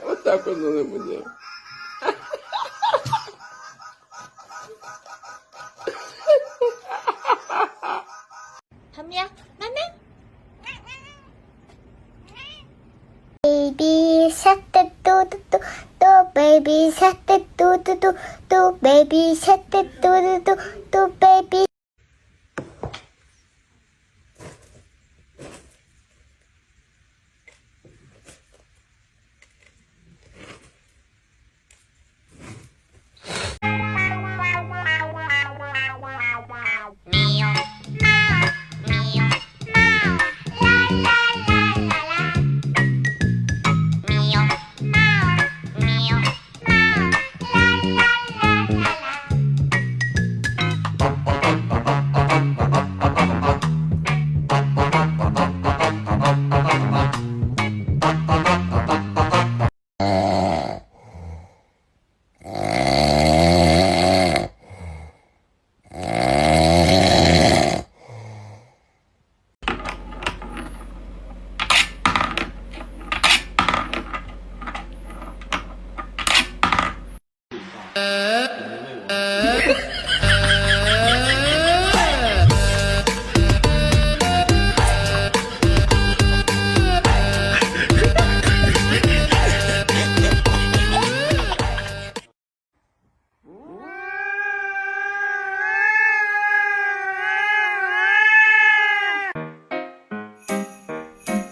Вот так вот он ему делал. 현미야, 나는 Baby shark do do do do baby shark do do do do baby shark do do do do baby.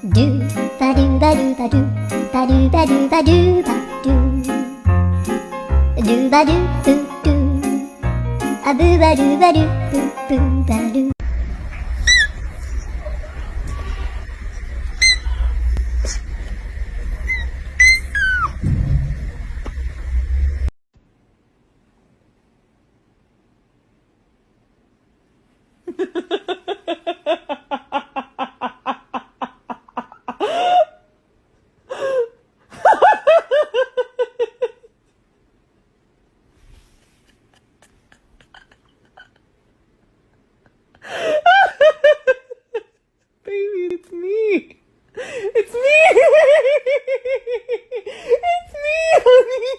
Do ba do ba do ba do ba do ba do ba do ba do ba do do a boo ba do ba do boo ba do. Baby, it's me. It's me. It's me, honey.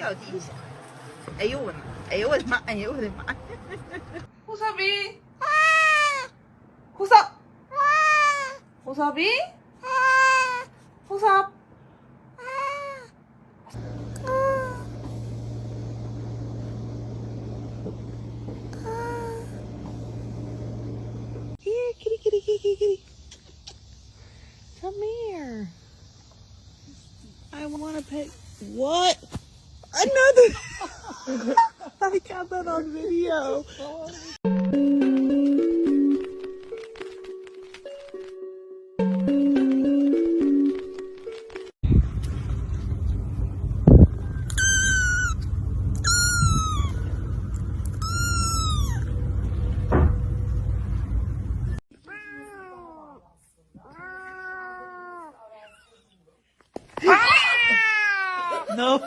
어디서? 에이오나, 에이오나, 에이오나. 호섭이. 호섭. 호섭이. 호섭. Here, kitty, kitty, kitty, kitty, kitty. Come here. I want to pet. What? Another. I got that on video. No.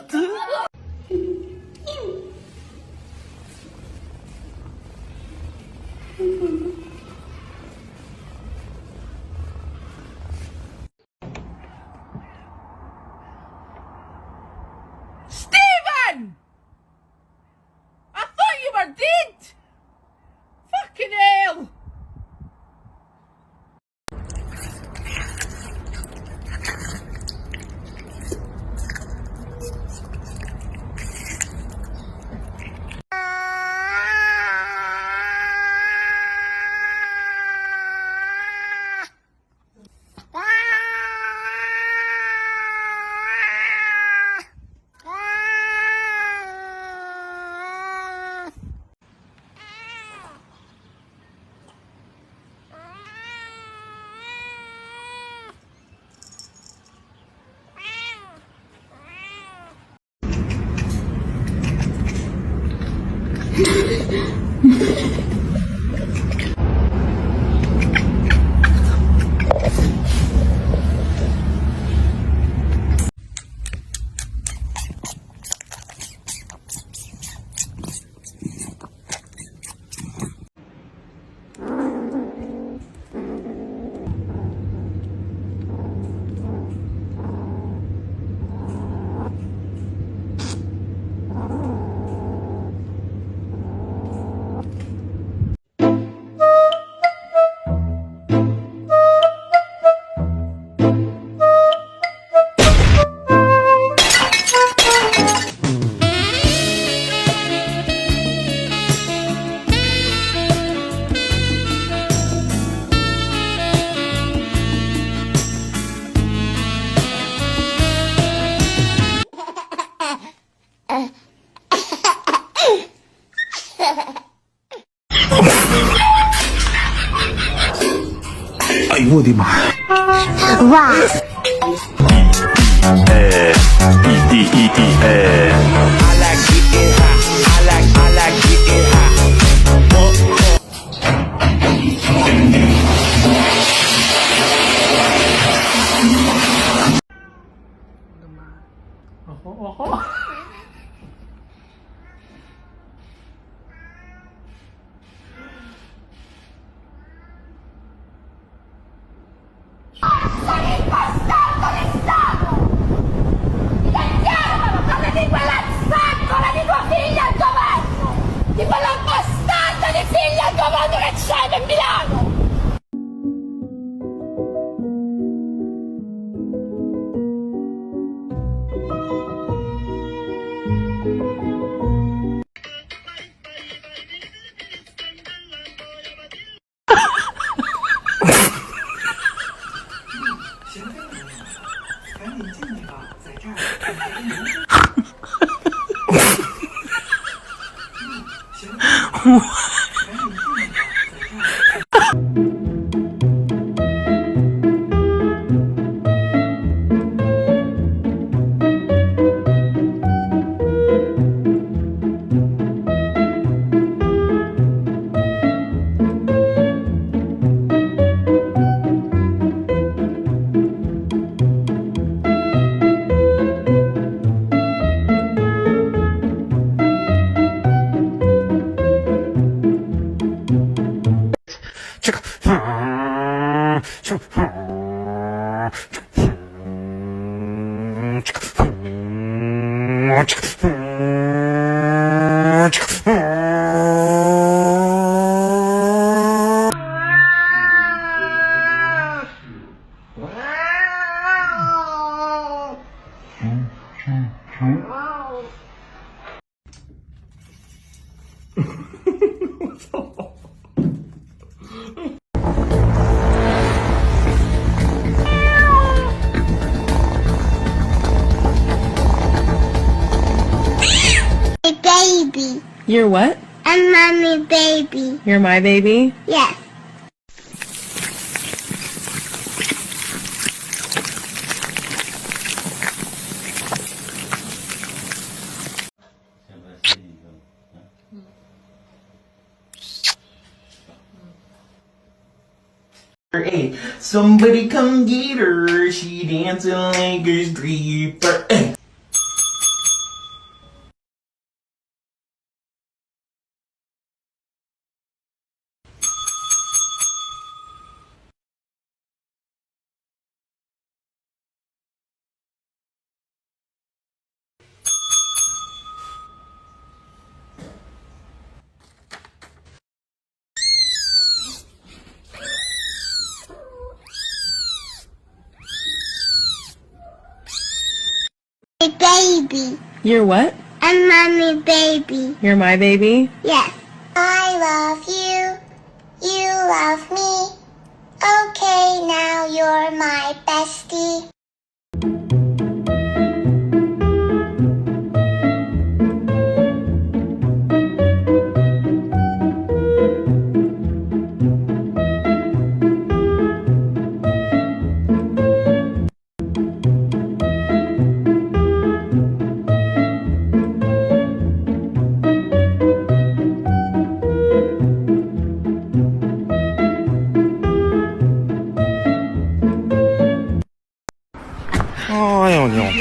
哎呦我的妈！哇！哎，E D哎。di quell'azzardo di tua figlia al governo! Di quella bastarda di figlia al governo che c'è a Milano! Baby. You're what? I'm mommy baby. You're my baby? Yes. Hey, somebody come get her. She dancing like a stripper. Hey. Baby. You're what? I'm mommy baby. You're my baby? Yes. I love you. You love me. Okay, now you're my bestie.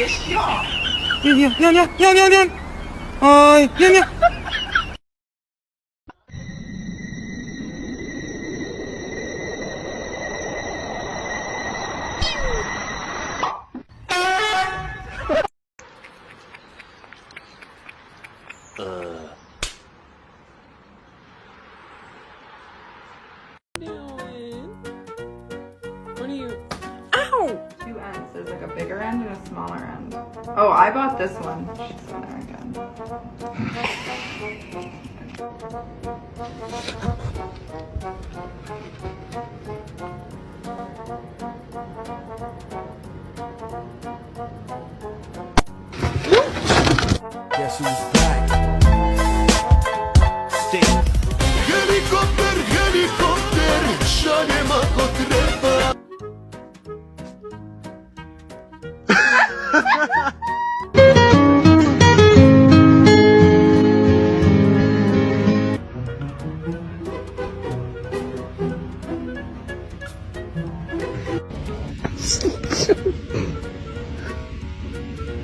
尿尿尿尿尿，哎，尿尿。What are you? Ow! Two ends. There's like a bigger end and a smaller end. Oh, I bought this one. She's American. Guess who's back? Steve. Helikopter, helikopter, šalje ako treba.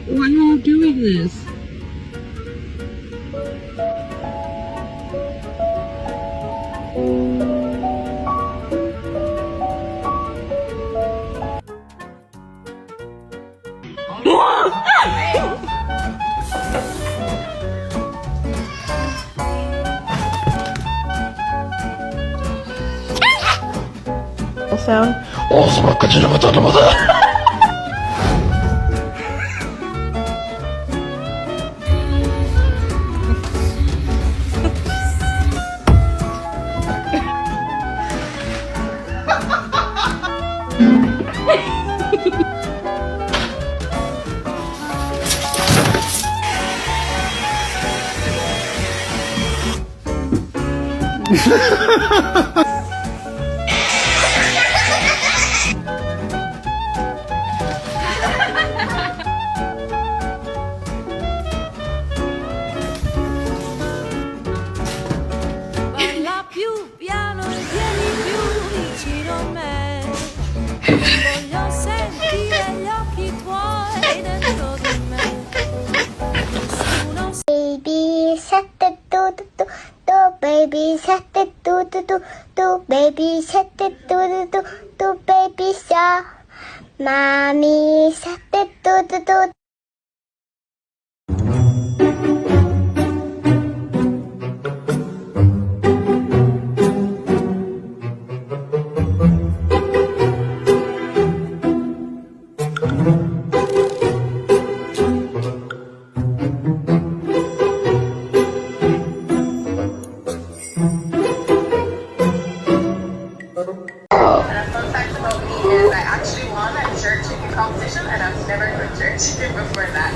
Why are you doing this? Sound. Ağzıma kaçırma tanımadı. Parla più piano e vieni più vicino a me. Voglio sentire gli occhi tuoi dentro di me. Nessuno Baby shark do do do do, baby shark do do do do, baby shark do do do do, baby shark. Mommy shark do do do. Fun fact about me is I actually won a jerk chicken competition and I've never cooked jerk chicken before that.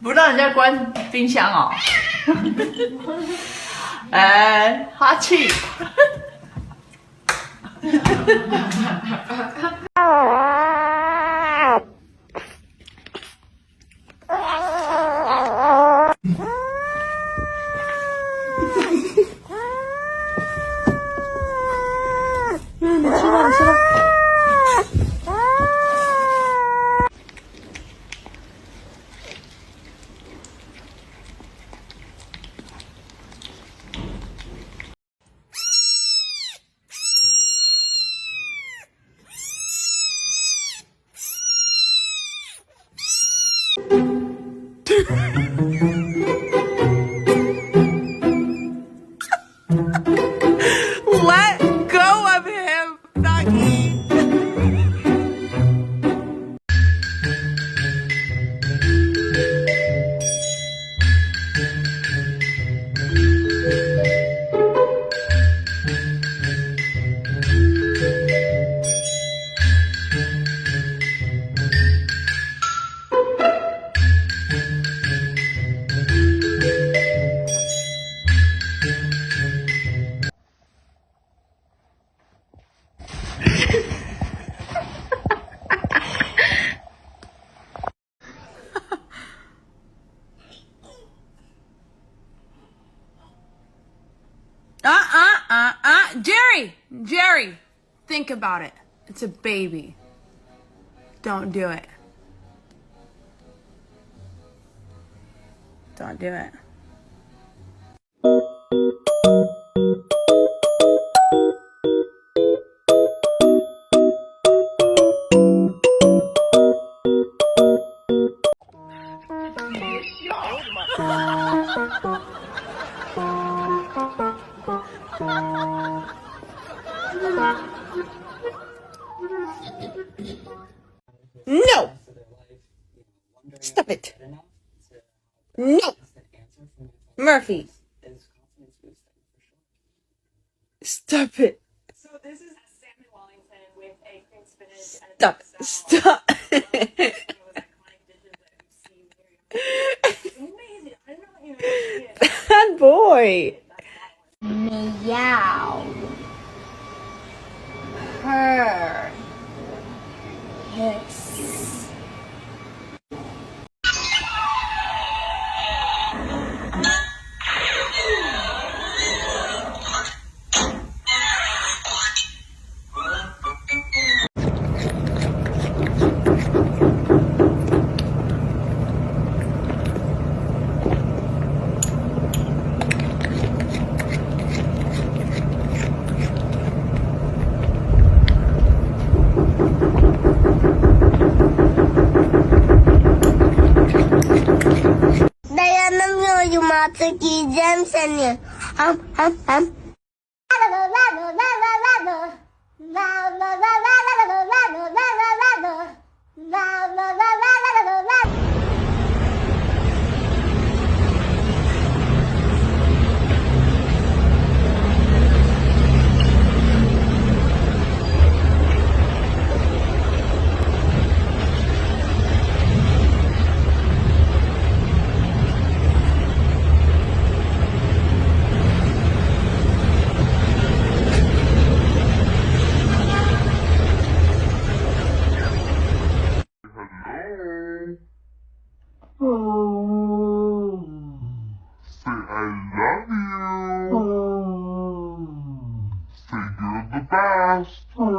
不让人家关冰箱哦。哎，哈气。你吃吧，你吃吧。Jerry, think about it. It's a baby. Don't do it. Don't do it. No! Stop it. No! Murphy. Stop it. Stop. Stop. Bad boy. Meow. Purr. Hiss. Dayanam yo yumata ki jam sanya. Hum. Say I love you. Say you're the best. Boy,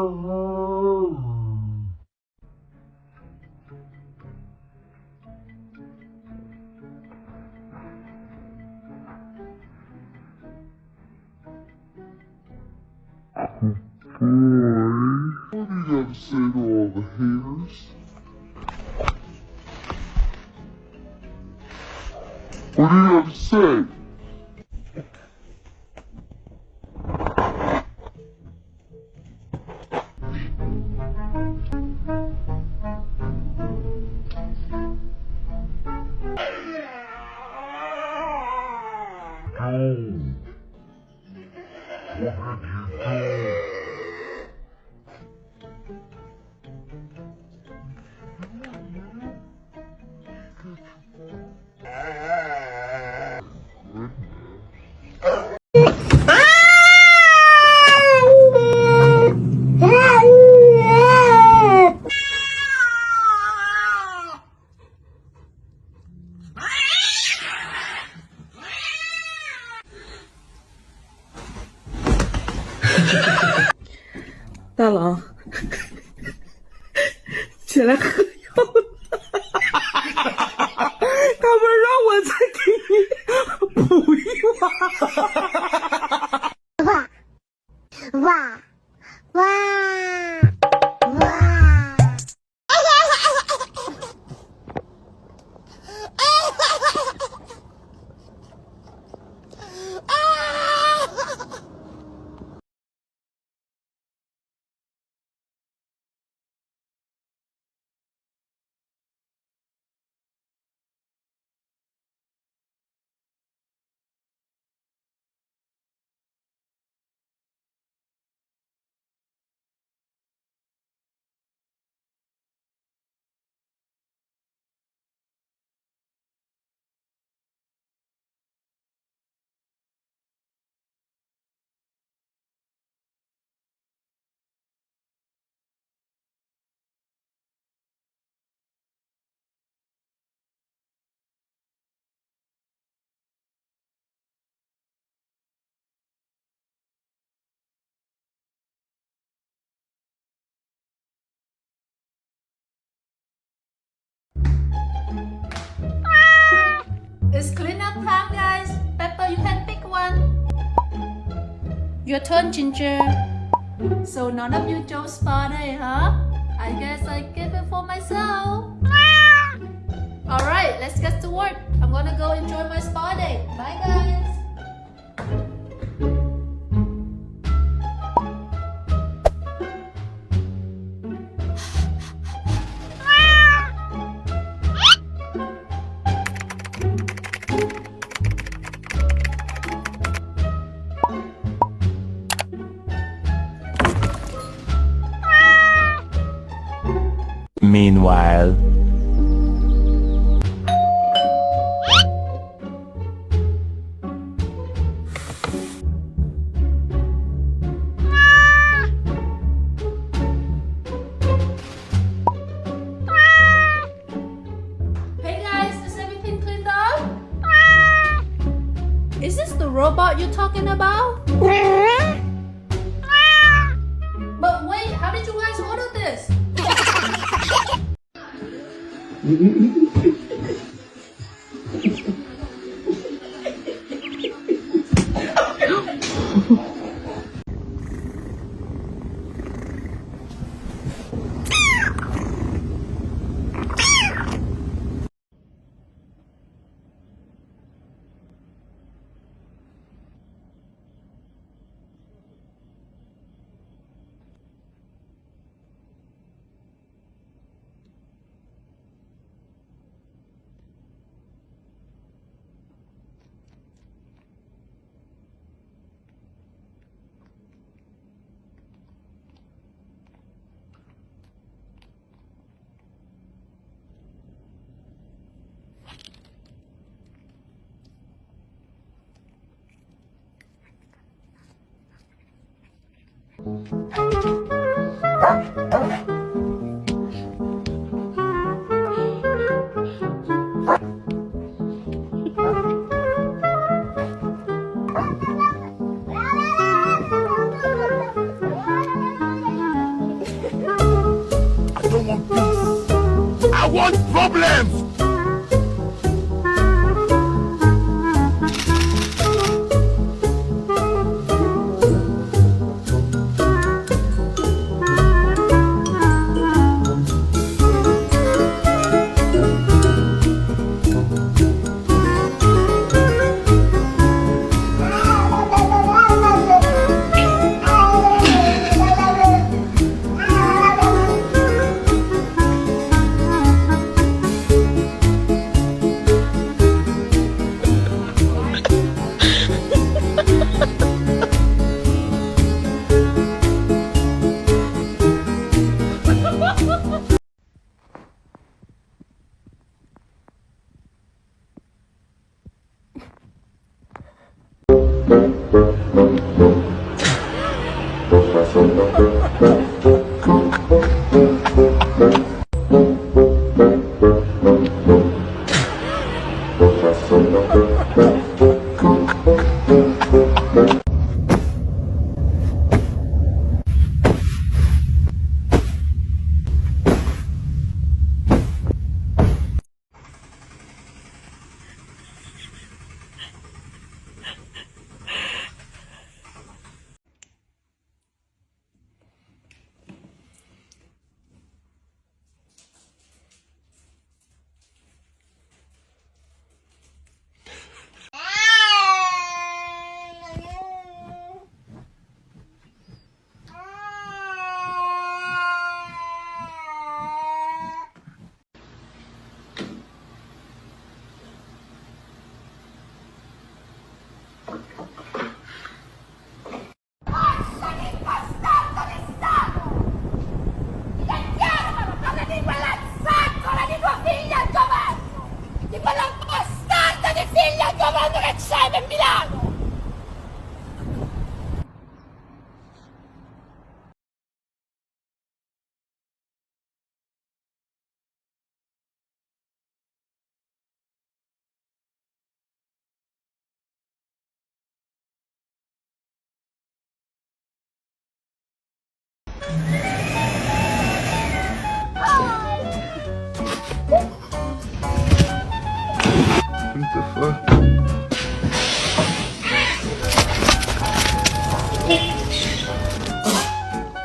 what do you have to say to all the haters? What do you have to say? Tá lá. Será que eu...他们让我再给你补一哇哇哇！ It's cleanup time, guys. Pepper, you can pick one. Your turn, Ginger. So none of you chose spa day, huh? I guess I give it for myself. Alright, let's get to work. I'm gonna go enjoy my spa day. Bye, guys. Meanwhile. Hey guys, is everything cleaned up? Is this the robot you're talking about? But wait, how did you guys order this? I don't want peace. I want problems.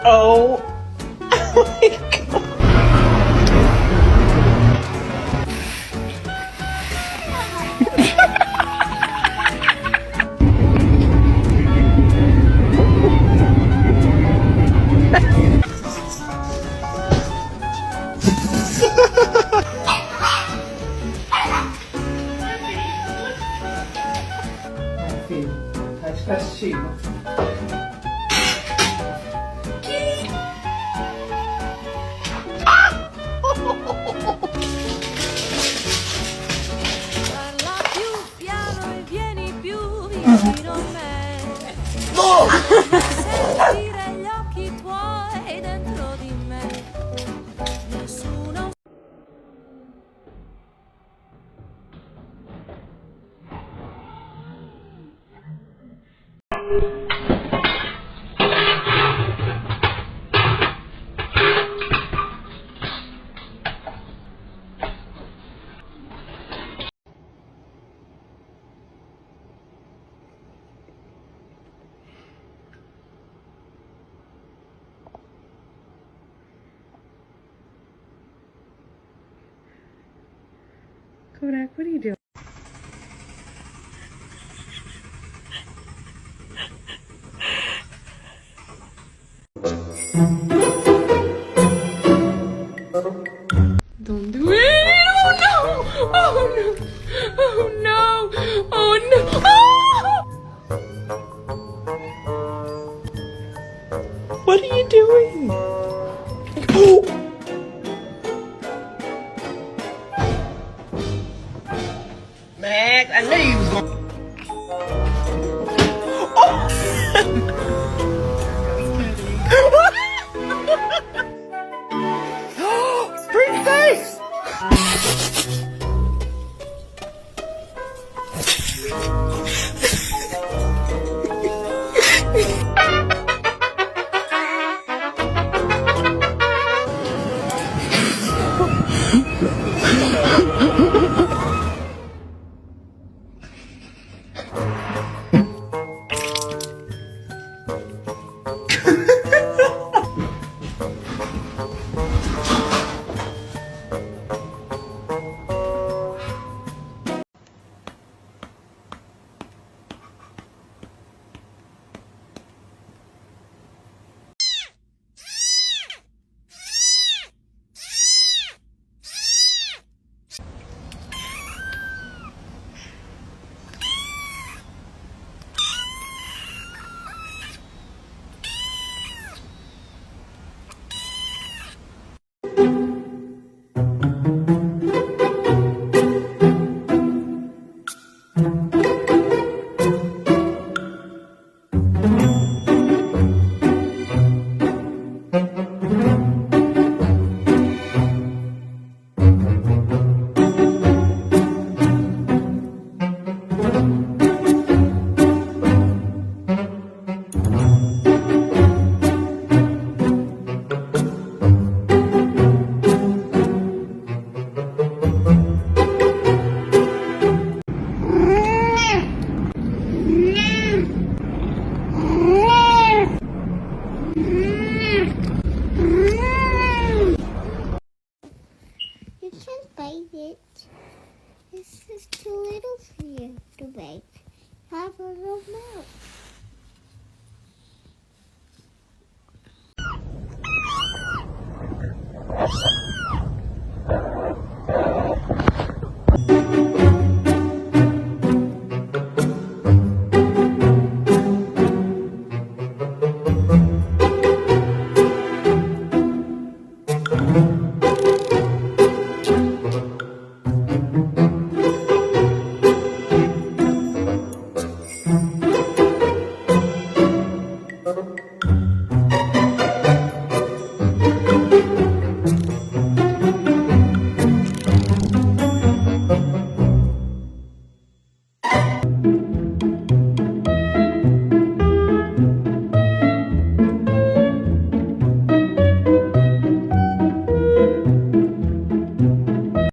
Oh my god. Touch castigo. Parla più piano e vieni più vicino a me. Sentire gli occhi tuoi dentro di me. Nessuno. Kodak, what are you doing? Don't do it! Oh no! Oh no! Oh no! Oh no! Ah! What are you doing? Oh! Max, I knew you was going. Oh! Pretty face! You can't bite it. This is too little for you to bite. Have a little mouth.